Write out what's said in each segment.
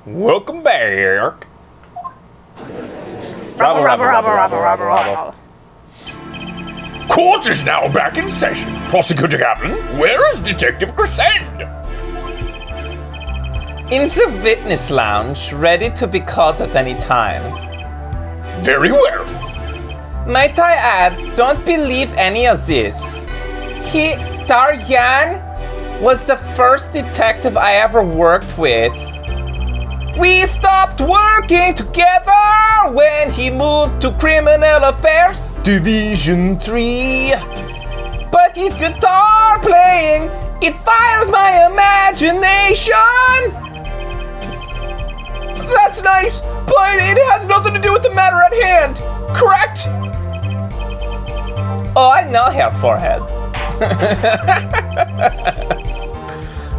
Welcome back. Robble. Court is now back in session. Prosecutor Kaplan, where is Detective Crescent? In the witness lounge, ready to be called at any time. Very well. Might I add, don't believe any of this. Daryan was the first detective I ever worked with. We stopped working together when he moved to Criminal Affairs Division 3. But his guitar playing, it fires my imagination. That's nice, but it has nothing to do with the matter at hand, correct? Oh, I know her forehead.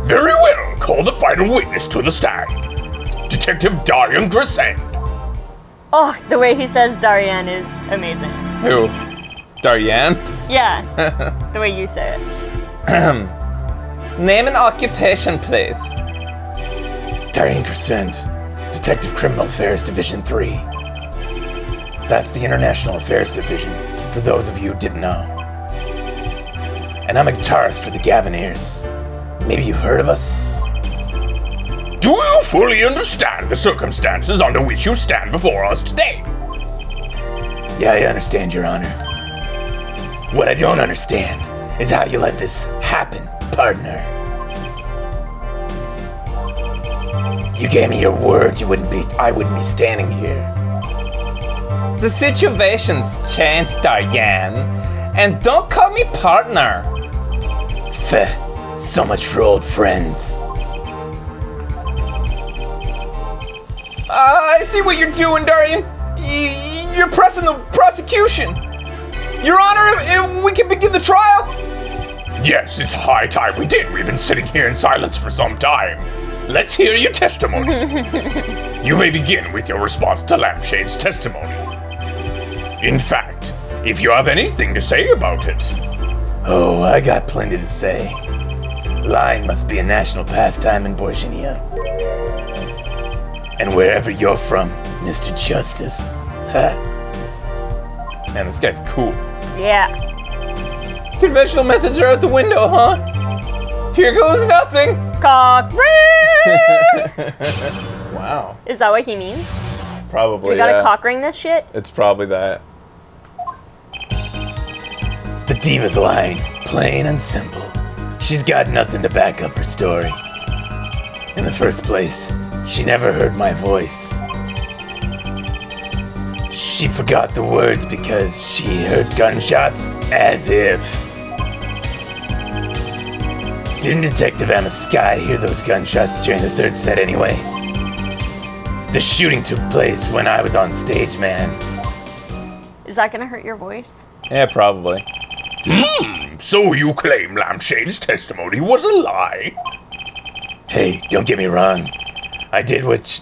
Very well. Call the final witness to the stand. Detective Daryan Crescent. Oh, the way he says Daryan is amazing. Who? Daryan? Yeah, the way you say it. Name and occupation, please. Daryan Crescent, Detective Criminal Affairs Division 3. That's the International Affairs Division, for those of you who didn't know. And I'm a guitarist for the Gaviniers. Maybe you've heard of us? Do you fully understand the circumstances under which you stand before us today? Yeah, I understand, Your Honor. What I don't understand is how you let this happen, partner. You gave me your word I wouldn't be standing here. The situation's changed, Daryan. And don't call me partner. So much for old friends. I see what you're doing, Daryan. You're pressing the prosecution. Your Honor, if we can begin the trial? Yes, it's high time we did. We've been sitting here in silence for some time. Let's hear your testimony. You may begin with your response to Lampshade's testimony. In fact, if you have anything to say about it. Oh, I got plenty to say. Lying must be a national pastime in Borginia. And wherever you're from, Mr. Justice. Man, this guy's cool. Yeah. Conventional methods are out the window, huh? Here goes nothing. Cock ring! Wow. Is that what he means? Probably, We gotta cock ring this shit? It's probably that. The diva's lying, plain and simple. She's got nothing to back up her story. In the first place, she never heard my voice. She forgot the words because she heard gunshots, as if. Didn't Detective Emma Sky hear those gunshots during the third set anyway? The shooting took place when I was on stage, man. Is that gonna hurt your voice? Yeah, probably. So you claim Lampshade's testimony was a lie? Hey, don't get me wrong. I dig what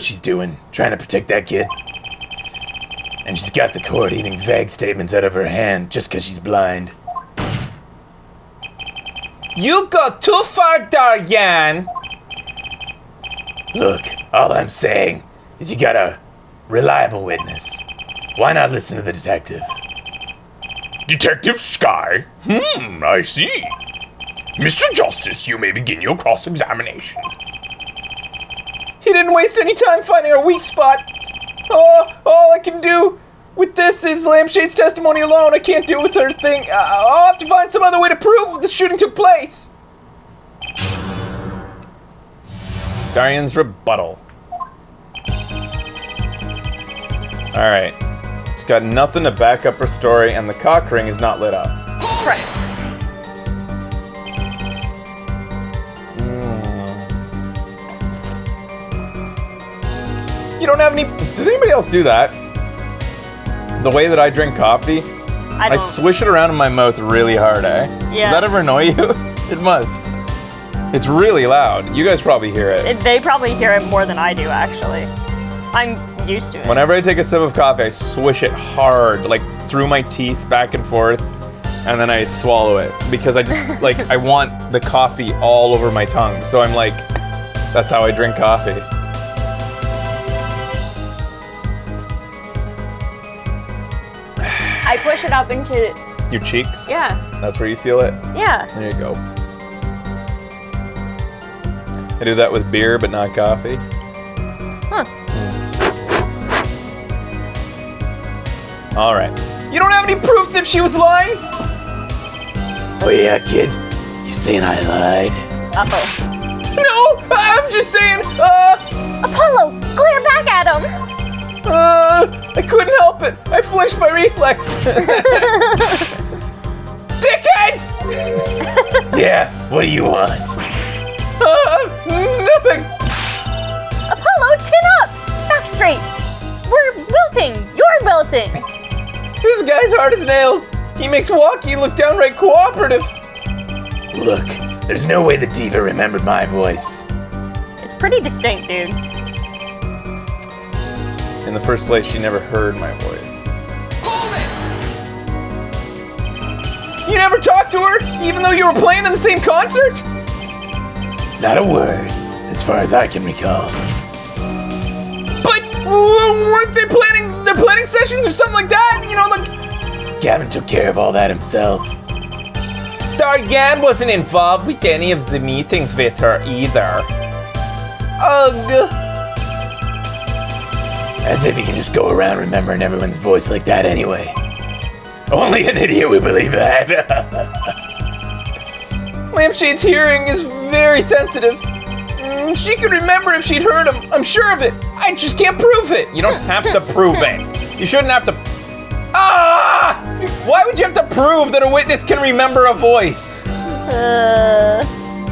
she's doing, trying to protect that kid. And she's got the court eating vague statements out of her hand just because she's blind. You go too far, Daryan. Look, all I'm saying is you got a reliable witness. Why not listen to the detective? Detective Sky? I see. Mr. Justice, you may begin your cross-examination. He didn't waste any time finding our weak spot. All I can do with this is Lampshade's testimony alone. I can't do it with her thing. I'll have to find some other way to prove the shooting took place. Daryan's rebuttal. Alright. She's got nothing to back up her story, and the cock ring is not lit up. Right. You don't have any... Does anybody else do that? The way that I drink coffee, I I don't. swish it around in my mouth really hard, eh? Yeah. Does that ever annoy you? It must. It's really loud. You guys probably hear it. They probably hear it more than I do, actually. I'm used to it. Whenever I take a sip of coffee, I swish it hard, like through my teeth, back and forth, and then I swallow it because I just, like, I want the coffee all over my tongue. So I'm like, that's how I drink coffee. I push it up into, Your cheeks? yeah, That's where you feel it? yeah. There you go. I do that with beer, but not coffee. Huh. All right. You don't have any proof that she was lying? Oh yeah, kid. You saying I lied? Uh-oh. No, I'm just saying, Apollo, glare back at him! I couldn't help it. I flinched my reflex. Dickhead! Yeah, what do you want? Nothing. Apollo, chin up! Back straight! We're wilting! You're wilting! This guy's hard as nails. He makes Walkie look downright cooperative. Look, there's no way the diva remembered my voice. It's pretty distinct, dude. In the first place, she never heard my voice. You never talked to her, even though you were playing in the same concert? Not a word, as far as I can recall. But weren't they planning their planning sessions or something like that? You know, like Gavin took care of all that himself. Daryan wasn't involved with any of the meetings with her either. Ugh. As if he can just go around remembering everyone's voice like that anyway. Only an idiot would believe that. Lampshade's hearing is very sensitive. She could remember if she'd heard him. I'm sure of it. I just can't prove it. You don't have to prove it. You shouldn't have to. Ah! Why would you have to prove that a witness can remember a voice?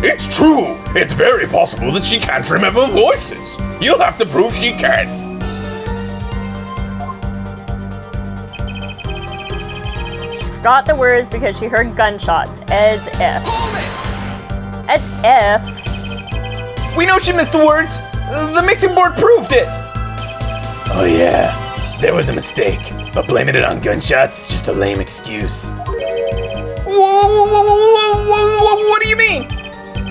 It's true. It's very possible that she can't remember voices. You'll have to prove she can. Forgot the words because she heard gunshots. As if. As if. We know she missed the words. The mixing board proved it. Oh yeah, there was a mistake, but blaming it on gunshots is just a lame excuse. What do you mean?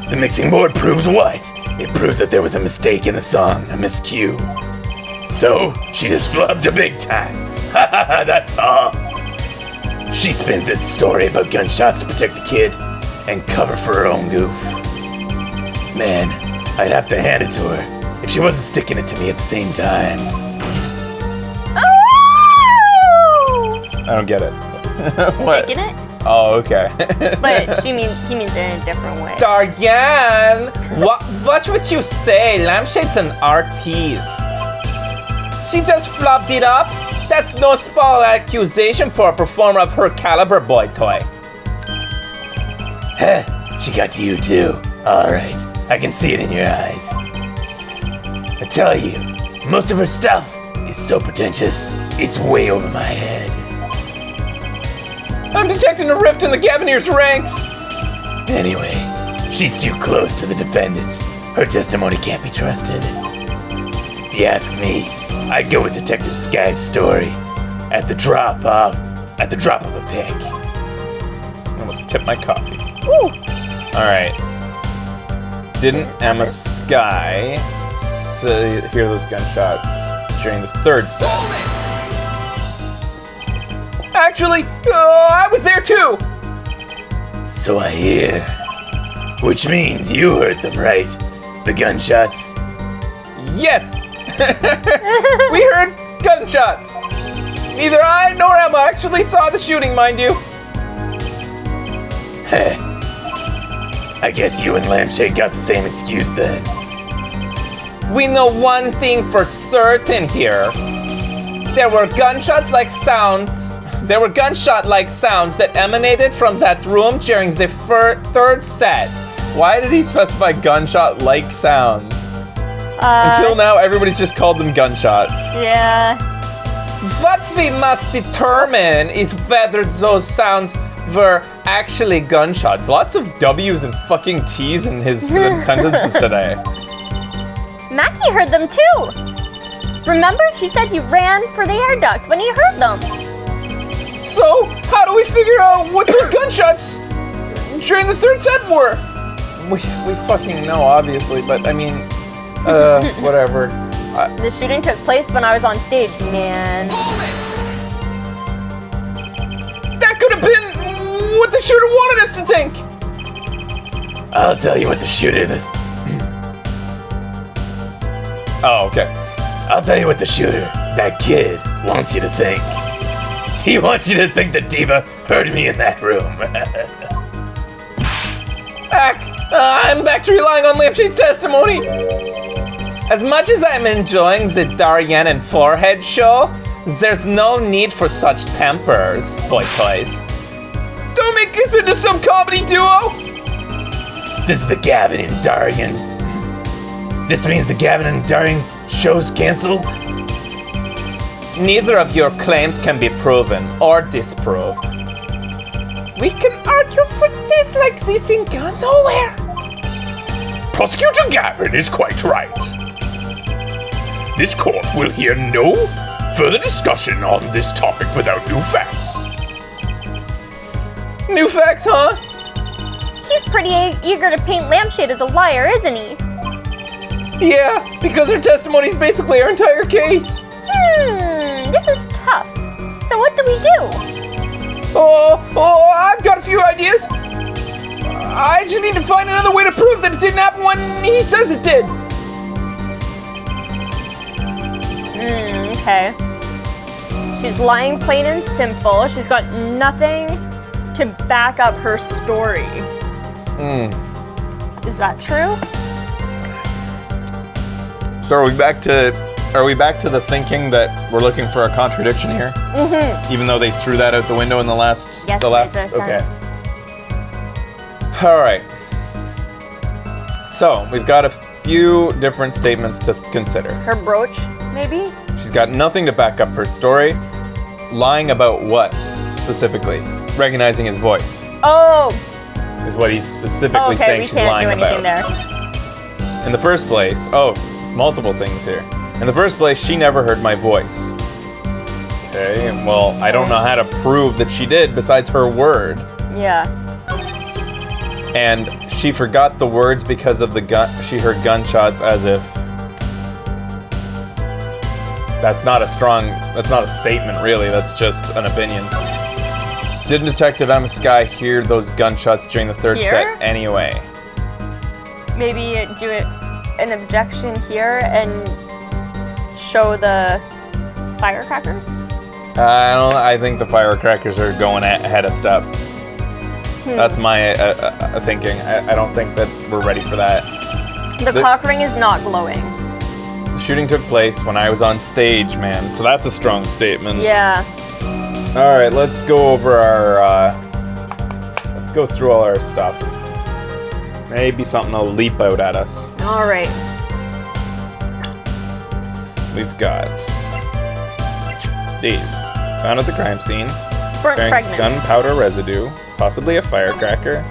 The mixing board proves what? It proves that there was a mistake in the song, a miscue. So, she just flubbed a big time. Haha, that's all. She spins this story about gunshots to protect the kid and cover for her own goof. Man, I'd have to hand it to her if she wasn't sticking it to me at the same time. Oh! I don't get it. What? Taking it? Oh, okay. But he means it in a different way. Daryan, watch what you say. Lampshade's an artiste. She just flopped it up. That's no small accusation for a performer of her caliber, boy toy. Heh, she got to you too. Alright, I can see it in your eyes. I tell you, most of her stuff is so pretentious, it's way over my head. I'm detecting a rift in the Gavineers' ranks. Anyway, she's too close to the defendant. Her testimony can't be trusted. If you ask me, I'd go with Detective Sky's story. At the drop of a pick. I almost tipped my coffee. Ooh. All right. Didn't Emma Sky hear those gunshots during the third set? Actually, I was there too. So I hear. Which means you heard them, right? The gunshots? Yes. We heard gunshots. Neither I nor Emma actually saw the shooting, mind you. Heh. I guess you and Lampshade got the same excuse then. We know one thing for certain here. There were gunshot-like sounds that emanated from that room during the third set. Why did he specify gunshot-like sounds? Until now, everybody's just called them gunshots. Yeah. What we must determine is whether those sounds were actually gunshots. Lots of W's and fucking T's in his sentences today. Mackie heard them too. Remember, he said he ran for the air duct when he heard them. So, how do we figure out what those gunshots during the third set were? We fucking know, obviously, but I mean, whatever. The shooting took place when I was on stage, man. the shooter wanted us to think. I'll tell you what the shooter... Oh, okay. I'll tell you what the shooter, that kid, wants you to think. He wants you to think that Diva heard me in that room. I'm back to relying on Lampshade's testimony. As much as I'm enjoying the Darien and Forehead show, there's no need for such tempers, boy toys. Don't make us into some comedy duo! This is the Gavin and Darien. This means the Gavin and Darien show's canceled? Neither of your claims can be proven or disproved. We can argue for this like this ain't gone nowhere. Prosecutor Gavin is quite right. This court will hear no further discussion on this topic without new facts. New facts, huh? He's pretty eager to paint Lampshade as a liar, isn't he? Yeah, because her testimony is basically our entire case. This is tough. So what do we do? Oh, I've got a few ideas. I just need to find another way to prove that it didn't happen when he says it did. Okay. She's lying plain and simple. She's got nothing to back up her story. Is that true? So are we back to the thinking that we're looking for a contradiction here? Mm-hmm. Even though they threw that out the window in the last. Yes, Okay. All right. So we've got a few different statements to consider. Her brooch, maybe? She's got nothing to back up her story. Lying about what specifically? Recognizing his voice Oh. is what he's specifically Okay, saying we she's can't lying do anything about. there. In the first place, multiple things here. In the first place, she never heard my voice. Okay, well, I don't know how to prove that she did besides her word. Yeah. And she forgot the words because of the gun. She heard gunshots as if. That's not a statement, really. That's just an opinion. Didn't Detective Emma Skye hear those gunshots during the third Here? set anyway? Maybe do an objection here and show the firecrackers? I think the firecrackers are going ahead a step. That's my thinking. I don't think that we're ready for that. The cock ring is not glowing. The shooting took place when I was on stage, man. So that's a strong statement. Yeah. All right, let's go over our. Let's go through all our stuff. Maybe something will leap out at us. All right. We've got these. Found at the crime scene. Burnt Bearing fragments. gunpowder residue, possibly a firecracker.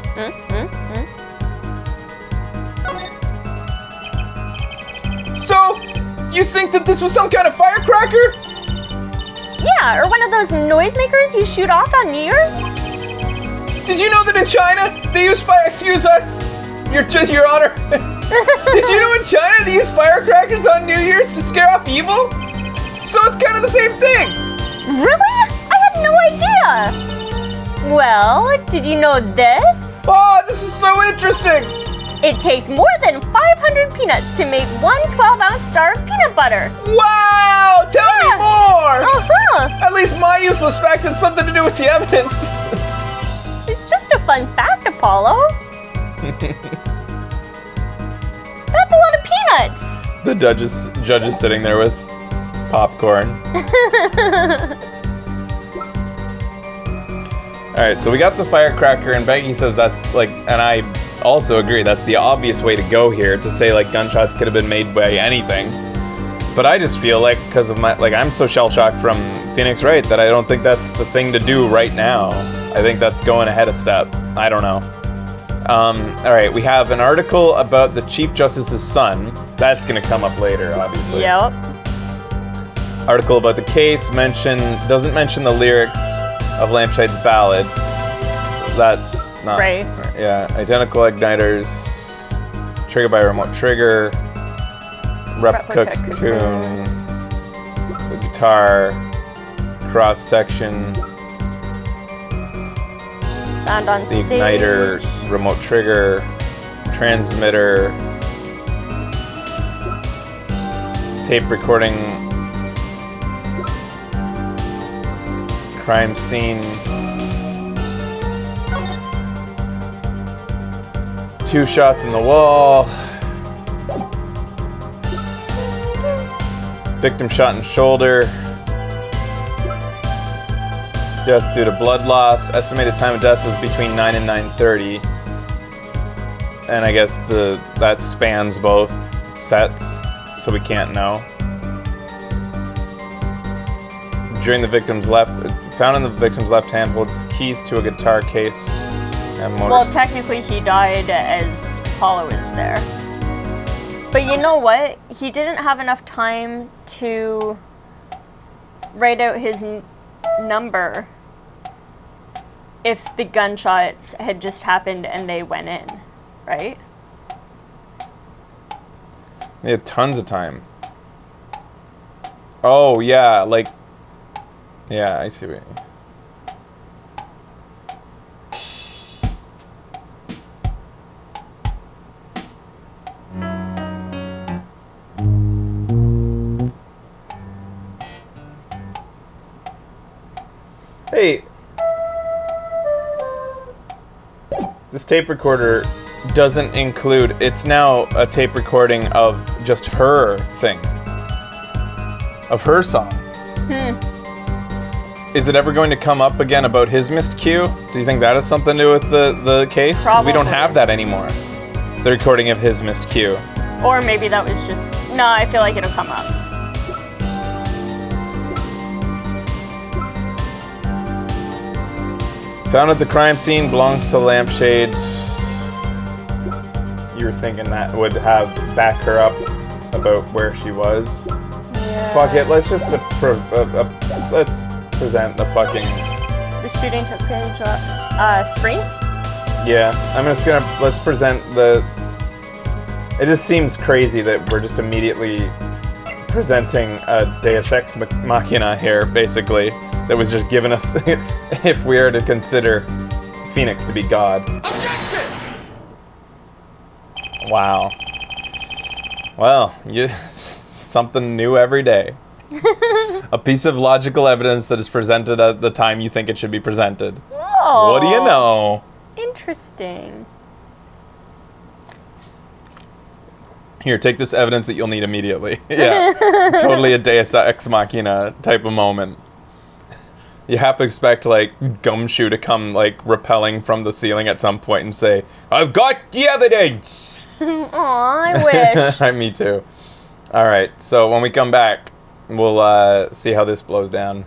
So, you think that this was some kind of firecracker? Yeah, or one of those noisemakers you shoot off on New Year's? Did you know that in China they use fire? Excuse us, Your Honor. Did you know in China they use firecrackers on New Year's to scare off evil? So it's kind of the same thing. Really? I had no idea. Well, did you know this? Oh, this is so interesting. It takes more than 500 peanuts to make one 12-ounce jar of peanut butter. Wow! Tell me more. Uh-huh. At least my useless fact had something to do with the evidence. It's just a fun fact, Apollo. That's a lot of peanuts. The judge is sitting there with popcorn. All right, so we got the firecracker, and Becky says that's like, and I also agree, that's the obvious way to go here, to say like gunshots could have been made by anything. But I just feel like, because of I'm so shell-shocked from Phoenix Wright that I don't think that's the thing to do right now. I think that's going ahead a step. I don't know. All right, we have an article about the Chief Justice's son. That's gonna come up later, obviously. Yep. Article about the case doesn't mention the lyrics of Lampshade's ballad. That's not Right. Yeah, identical igniters, trigger by remote trigger, replica cocoon, the guitar, cross section. Found on The stage. igniter, remote trigger, transmitter, tape recording, crime scene, 2 shots in the wall, victim shot in shoulder, death due to blood loss. Estimated time of death was between 9 and 9:30. And I guess that spans both sets, so we can't know. Found in the victim's left hand holds keys to a guitar case and motors. Well, technically he died as Apollo is there. But you know what? He didn't have enough time to write out his number if the gunshots had just happened and they went in, right? They had tons of time. Oh, yeah, like... Yeah, I see what you mean. Hey, this tape recorder doesn't include, it's now a tape recording of just her thing. Of her song. Is it ever going to come up again about his missed cue? Do you think that has something to do with the case? Because we don't Probably. have that anymore. The recording of his missed cue. Or maybe that was just... No, I feel like it'll come up. Found at the crime scene, belongs to Lampshade. You were thinking that would have back her up about where she was. Yeah. Fuck it, let's just let's present the fucking... The shooting took place screen? Yeah, let's present the... It just seems crazy that we're just immediately presenting a Deus Ex Machina here, basically, that was just given us if we are to consider Phoenix to be God. Objection! Wow. Well, something new every day. A piece of logical evidence that is presented at the time you think it should be presented. Oh. What do you know? Interesting. Here, take this evidence that you'll need immediately. Yeah, totally a Deus Ex Machina type of moment. You have to expect, like, Gumshoe to come, like, rappelling from the ceiling at some point and say, "I've got the evidence!" Aw, I wish. Me too. All right, so when we come back, we'll see how this blows down.